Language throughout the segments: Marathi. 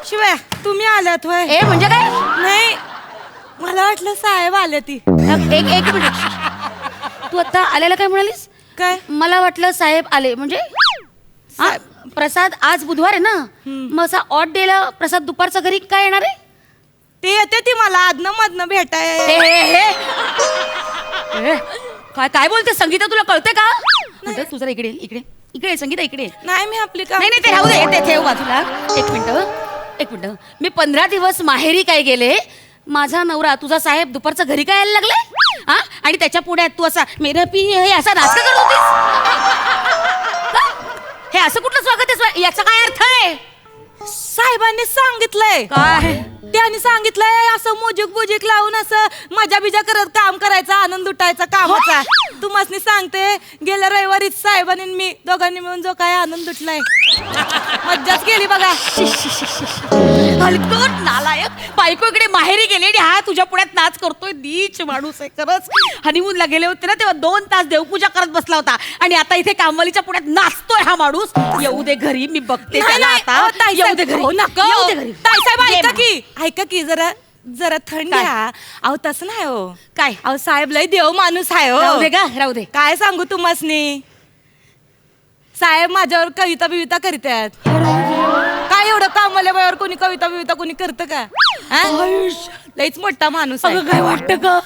शिवाय तुम्ही आलात होय? ए म्हणजे काय? नाही, मला वाटलं साहेब आले ती. एक मिनिट, तू आता आलेला काय म्हणालीस? काय? मला वाटलं साहेब आले म्हणजे हा, प्रसाद आज बुधवार आहे ना, मग असा ऑड डेला प्रसाद दुपारचा घरी काय येणार आहे? ते येते ती मला आदनं मधनं भेटाय. काय काय बोलते संगीता, तुला कळते का? म्हणते तू जरा इकडे इकडे इकडे संगीता इकडे. नाही मी आपली काम. नाही नाही ते राहू दे, ते ठेव बाजूला. एक मिनिट, मी 15 दिवस माहेरी काय गेले, माझा नवरा तुझा साहेब दुपारचा घरी काय यायला लागले हा, आणि त्याच्या पुढे तू असा मेरा पी हे असा नाटक करत होतीस. हे असं कुठलं स्वागत आहे? याचा काय अर्थ आहे? साहेबांनी सांगितलंय. काय? त्यांनी सांगितलंय असं मुजिक बुजिक लावून असं मजा बिजा करत काम करायचा, आनंद उठायचा कामाचा. तुम्हाला सांगते, गेल्या रविवारी साहेबांनी मी दोघांनी मिळून जो काय आनंद उठलाय, मज्जाच केली बघा. हलकट नालायक, बायको इकडे माहेरी गेले आणि हा तुझ्या पुढ्यात नाच करतोय. नीच माणूस आहे खरंच. हनीमूनला गेले होते ना तेव्हा 2 तास देवपूजा करत बसला होता आणि आता इथे कामवालीच्या पुढ्यात नाचतोय हा माणूस. येऊ दे घरी, मी बघते त्याला आता. येऊ दे घरी, येऊ दे घरी. ताईसाहेब ऐका की जरा जरा थंड घ्या. अहो तसं नाही हो. काय? अहो साहेब लय देव माणूस आहे हो. राहू दे का, राहू दे. काय सांगू तुम्हासनी, साहेब माझ्यावर कविता बिविता करतात. काय एवढं कामाल्या वेळेवर कोणी कविता बिविता कोणी करतं का? लईच मोठा माणूस आहे. काय वाटतं का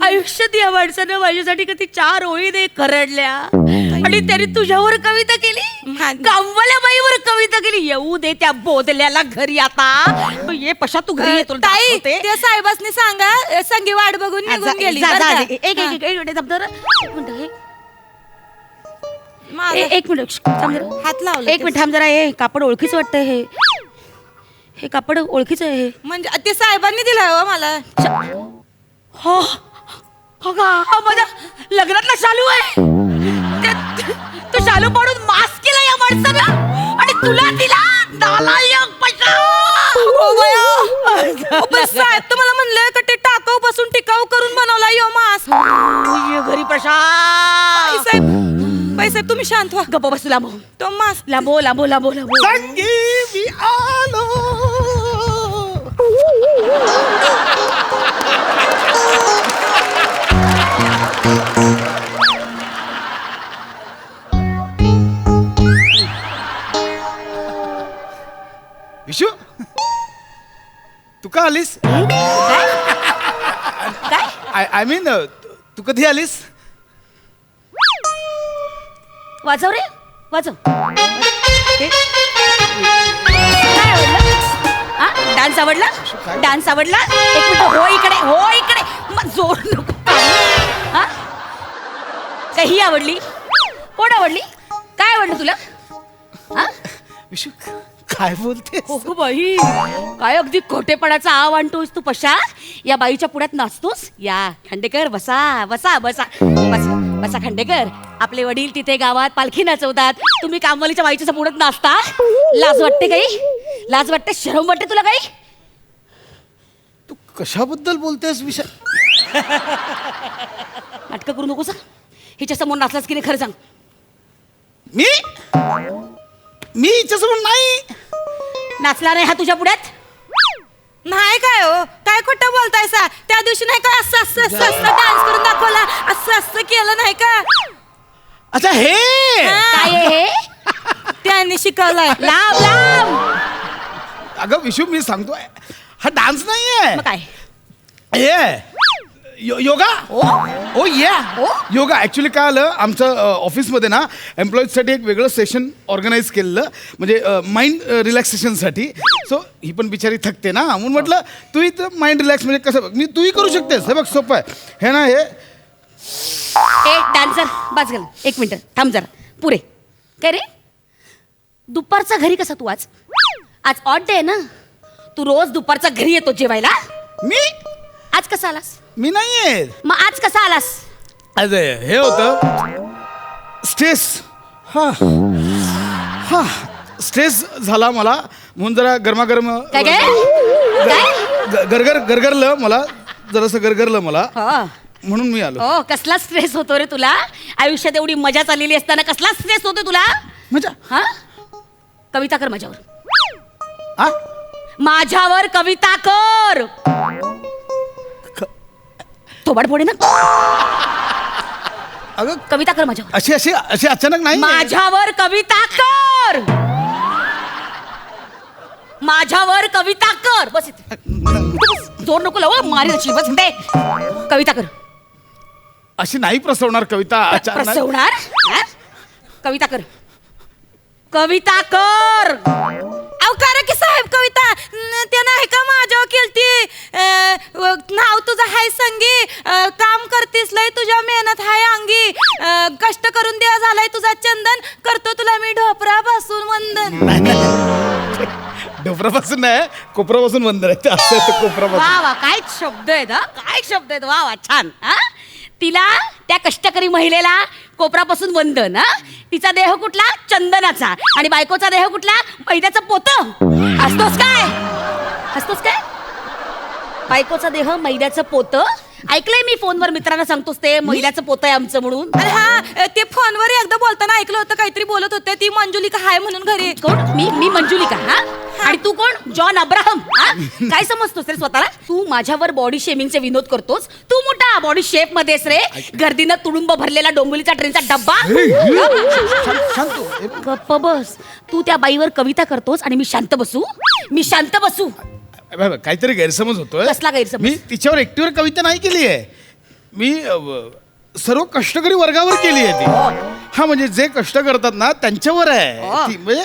आयुष्यात या माणसानं माझ्यासाठी कधी 4 ओळी दे करडल्या आणि त्याने तुझ्यावर कविता केली, कामवाल्या बाईवर कविता केली. येऊ दे त्या बोदल्याला घरी आता. ये पशा तू घरी येतो. ताई त्या साहेबांनी सांगा संगी वाट बघून निघून गेली. एक मिनिट थांब जरा. हात लावला. एक मिनिट थांब जरा. हे कापड ओळखीच वाटतंय. हे कापड ओळखीचं आहे. म्हणजे ते साहेबांनी दिलंय हो मला. हो हा माझ्या लग्नातला शालू आहे. तो शालू पाडून मास्क केला या माणसानं आणि तुला दिला. नालायक पैसा. साहेब तुम्हाला म्हणलं का ते टाकाऊ पासून टिकाऊ करून बनवला यो मास्क. घरी प्रशांत. पैसे तुम्ही शांत व्हा. गप्पा बसू. लांबो तो मास्क लांबो लांबो लांबो लांबो. मी आलो. विशू, तू का आलीस? काय? आय मीन तू कधी आलीस? वाजव रे वाजव. डान्स आवडला? डान्स आवडला? एक मिनिट. हो इकडे, हो इकडे. मग जोर नको. हा काही आवडली? कोण आवडली? काय आवडलं तुला? हा विशू काय बोलते? हो बाई, काय अगदी खोटेपणाचा आव आणतोस तू पशा. या बाईच्या पुढ्यात नाचतोस. या खांडेकर बसा बसा बसा बसा बसा. खांडेकर, आपले वडील तिथे गावात पालखी नाचवतात, तुम्ही कामवालीच्या बाईच्या पुढ्यात नाचता. लाज वाटते काही? लाज वाटते? शरम वाटते तुला काही? तू कशाबद्दल बोलतेस विषय? नाटकं करू नकोस. हिच्या समोर नाचलास की नाही खरं सांग. मी हिच्यासमोर नाही नाचला नाही हा तुझ्या पुढ्यात? नाही काय हो, काय खोटं बोलताय सा? त्या दिवशी नाही का असं असं असं असं डान्स करून दाखवला, असं असं केलं नाही का? अच्छा हे काय आहे हे? त्यांनी शिकवलंय. लांब लांब. अगं विशू, मी सांगतोय हा डान्स नाहीये. मग काय? हे योगा. ओ या योगा. ऍक्च्युली काय आलं, आमचं ऑफिसमध्ये ना एम्प्लॉईजसाठी एक वेगळं सेशन ऑर्गनाईज केलेलं, म्हणजे माइंड रिलॅक्सेशनसाठी. सो ही पण बिचारी थकते ना, म्हणून म्हटलं तू इथं माइंड रिलॅक्स म्हणजे कसं, मी तूही करू शकतेस. हे बघ सोपं आहे हे ना. हे डान्सर बाज घाल. एक मिनिट थांब जरा. पुरे काय रे, दुपारचा घरी कसा तू? आज ऑड डे आहे ना, तू रोज दुपारचा घरी येतो जेवायला. मी आज कसा आलास? मी नाहीये. मग आज कसा आलास? अरे हे होतं स्ट्रेस. हा स्ट्रेस झाला मला, म्हणून जरा गरमागरम काय काय गरगरलं मला, जरासं गरगरलं मला, म्हणून मी आलो. हो, कसला स्ट्रेस होतो रे तुला? आयुष्यात एवढी मजा चाललेली असताना कसला स्ट्रेस होतो तुला? मजा? हा, कविता कर माझ्यावर. आ माझ्यावर कविता कर. थोबाड फोडे ना. अगं कविता कर माझ्यावर. अशी अशी अशी अचानक नाही. माझ्यावर कविता कर. माझ्यावर कविता कर. बस इथे. बस. जोर नको लावू मारी अशी. बस दे. कविता कर. अशी नाही प्रसवणार कविता अचानक. प्रसवणार हा? कविता कर. कविता कर. अहो करा की साहेब कविता. ते नाही का माझ्यावर केलती. नाव तुझं हाय संगी. काम करतीस लय तुझ्या मेहनत हाय अंगी. कष्ट करून देवा झालाय तुझा चंदन. करतो तुला मी ढोपरा बसून वंदन. ढोपरापासून नाही कोपरापासून वंदन आहे ते. असं आहे ते कोपरापासून. वा वा काय शब्द आहेत हा. काय शब्द आहेत. वा वा छान. हा तिला त्या कष्टकरी महिलेला कोपरापासून वंदन. हा तिचा देह कुठला चंदनाचा आणि बायकोचा देह कुठला मैद्याचं पोतं. हसतोस काय. हसतोस काय. बायकोचा देह मैद्याचं पोतं. ऐकलंय मी फोनवर मित्रांना सांगतोस ते मैद्याचं पोतं आहे आमचं म्हणून. अरे हा ते फोनवर एकदा बोलताना ऐकलं होतं काहीतरी बोलत होते ती मंजुलिका हाय म्हणून घरी. कोण. मी मंजुलिका. हा आणि तू कोण जॉन अब्राहम. हा काय समजतोस रे स्वतःला. तू माझ्यावर बॉडी शेमिंगचे विनोद करतोस. तू मोठा बॉडी शेप मध्येस रे. गर्दीनं तुडुंब भरलेला डोंबिवलीचा ट्रेनचा डब्बा. गप्प बस. तू त्या बाईवर कविता करतोस आणि मी शांत बसू. मी शांत बसू. काहीतरी गैरसमज होतोय. कसला गैरसमज. मी तिच्यावर एकटीवर कविता नाही केली आहे. मी सर्व कष्टकरी वर्गावर केली आहे ती. हा म्हणजे जे कष्ट करतात ना त्यांच्यावर आहे ती. म्हणजे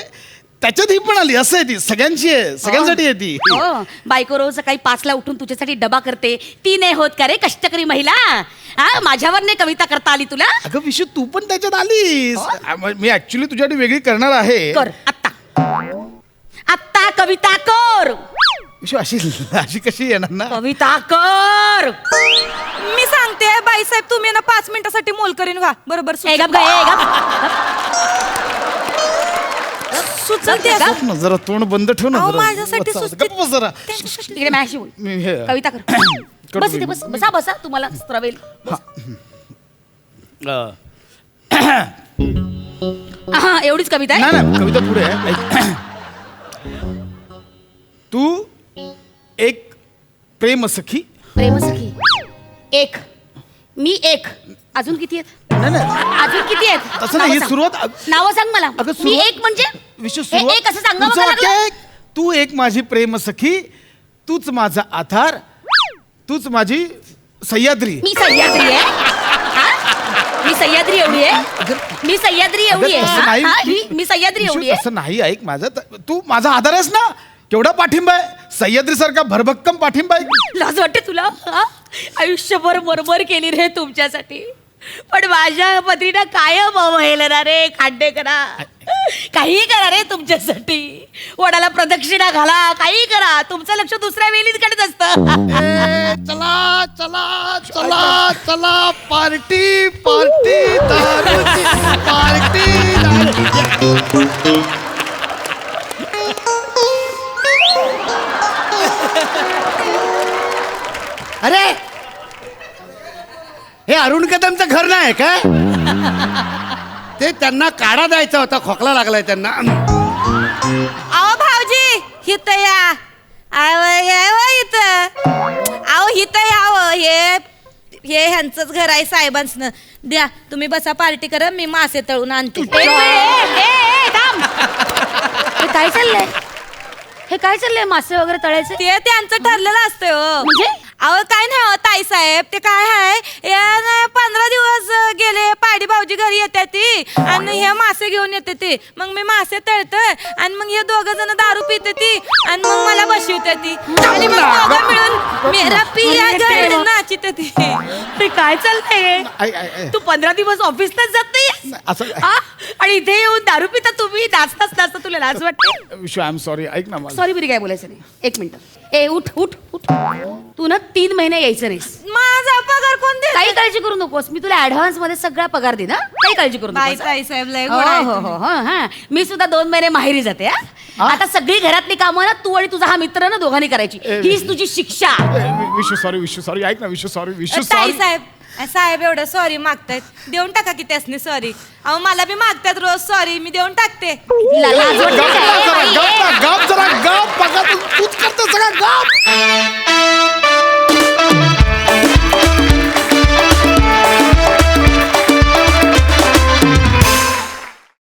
त्याच्यात ही पण आली. असं आहे ती. सगळ्यांची आहे. सगळ्यांसाठी आहे ती. बायको रोज सकाळी 5ला उठून तुझ्यासाठी डबा करते. ती नाही होत का रे कष्टकरी महिला. हा माझ्यावर नाही कविता करता आली तुला. अगं विशू तू पण त्याच्यात आलीस. मी ऍक्च्युली तुझ्यासाठी वेगळी करणार आहे. कर आत्ता. आत्ता कविता कर. विशू अशी अशी कशी येणार ना. कविता कर. मी सांगते बाईसाहेब तुम्ही ना 5 मिनिटासाठी मोलकरीन व्हा. बरोबर सुचलते का? गप ना जरा तोंड बंद ठेव ना अहो, जरा. माझ्यासाठी बस, सुचते. गप्प बस जरा. तिकडे मॅशी बोल. मी हे- कविता कर. करतो बस मी. इथे बस. बसा बसा तुम्हाला स्त्रवेल. हा एवढीच कविता आहे. नाही नाही कविता पुढे आहे. ऐक. तू एक प्रेम सखी. प्रेमसखी. एक. मी एक. अजून किती आहेत. नाही नाही अजून किती आहेत. तसं नाही. ही सुरुवात नाव सांग मला. अगं, मी सुरुवात- एक म्हणजे विशू हे एक असं सांगा पुढचं बघा वाक्य लागलं. आहे. तू एक माझी प्रेम सखी. तूच माझा आधार. तूच माझी सह्याद्री. मी सह्याद्री आहे. हा? मी सह्याद्री एवढी आहे. मी सह्याद्री एवढी आहे. तसं नाही. हा? मी सह्याद्री विशू, एवढी आहे. तसं नाही. ऐक माझं तू माझा आधार आहेस ना. केवढा पाठिंबा आहे. सह्याद्री सारखा भरभक्कम पाठिंबा आहे. लाज वाटते तुला. हा? आयुष्यभर मरमर केली रे तुमच्यासाठी. पण माझ्या पत्नीनं कायम अवहेलना रे. खाड्डे करा. काही करा रे तुमच्यासाठी. वडाला प्रदक्षिणा घाला. काही करा. तुमचं लक्ष दुसऱ्या वेलीकडे असतं. चला चला चला चला पार्टी पार्टी दारूची पार्टी अरे हे अरुण कदमचं घर नाही का. ते त्यांना काढा द्यायचा होता. खोकला लागलाय त्यांना. अहो भाऊजी हित या. अहो हित यावं. हे ह्यांचंच घर आहे साहेबांचं. द्या तुम्ही बसा पार्टी करा. मी मासे तळून आणते. थांब. हे काय चाललंय. हे काय चाललंय. मासे वगैरे तळायचे. ते त्यांचं ठरलेलं असतं हो. म्हणजे? अहो काय नाही हो ताई साहेब. ते काय आहे 15 दिवस गेले पाडी भाऊजी घरी येते ती आणि हे मासे घेऊन येते ती. मग मी मासे तळतोय आणि मग हे 2 जण दारू पिते ती आणि मग मला बसवते ती आणि मग दोघं मिळून मेरा पिया घर नाचते ती. ते काय चाललंय. तू 15 दिवस ऑफिसलाच जात नाही असं आणि इथे येऊन दारू पिता तुम्ही. नाचताच नाचता तुला लाज वाटते. Vishu I am sorry. ऐक ना मला. सॉरी बिरी काय बोलायचं नाही. 1 मिनिट. ए उठ उठ उठ. तू ना 3 महिने यायचं नाहीस. माझा पगार कोण दे. काही काळजी करू नकोस. मी तुला ऍडव्हान्स मध्ये सगळा पगार दे ना. काही काळजी करू बाई नकोस. ताई साहेब लय हो गोड आहे हो तुम्ही. हो हा. मी सुद्धा 2 महिने माहेरी जाते. हा आता सगळी घरातली कामं ना तू आणि तुझा हा मित्र ना दोघांनी करायची. हीच तुझी शिक्षा. विशू सॉरी ऐक ना विशू सॉरी ताई साहेब एवढं सॉरी मागतायत, देऊन टाका की त्यासनी सॉरी. अहो मला बी मागतात रोज सॉरी, मी देऊन टाकते. लाज वाटते का? ए, बाई, ए. गप जरा गप बघा तूच करतो सगळं गप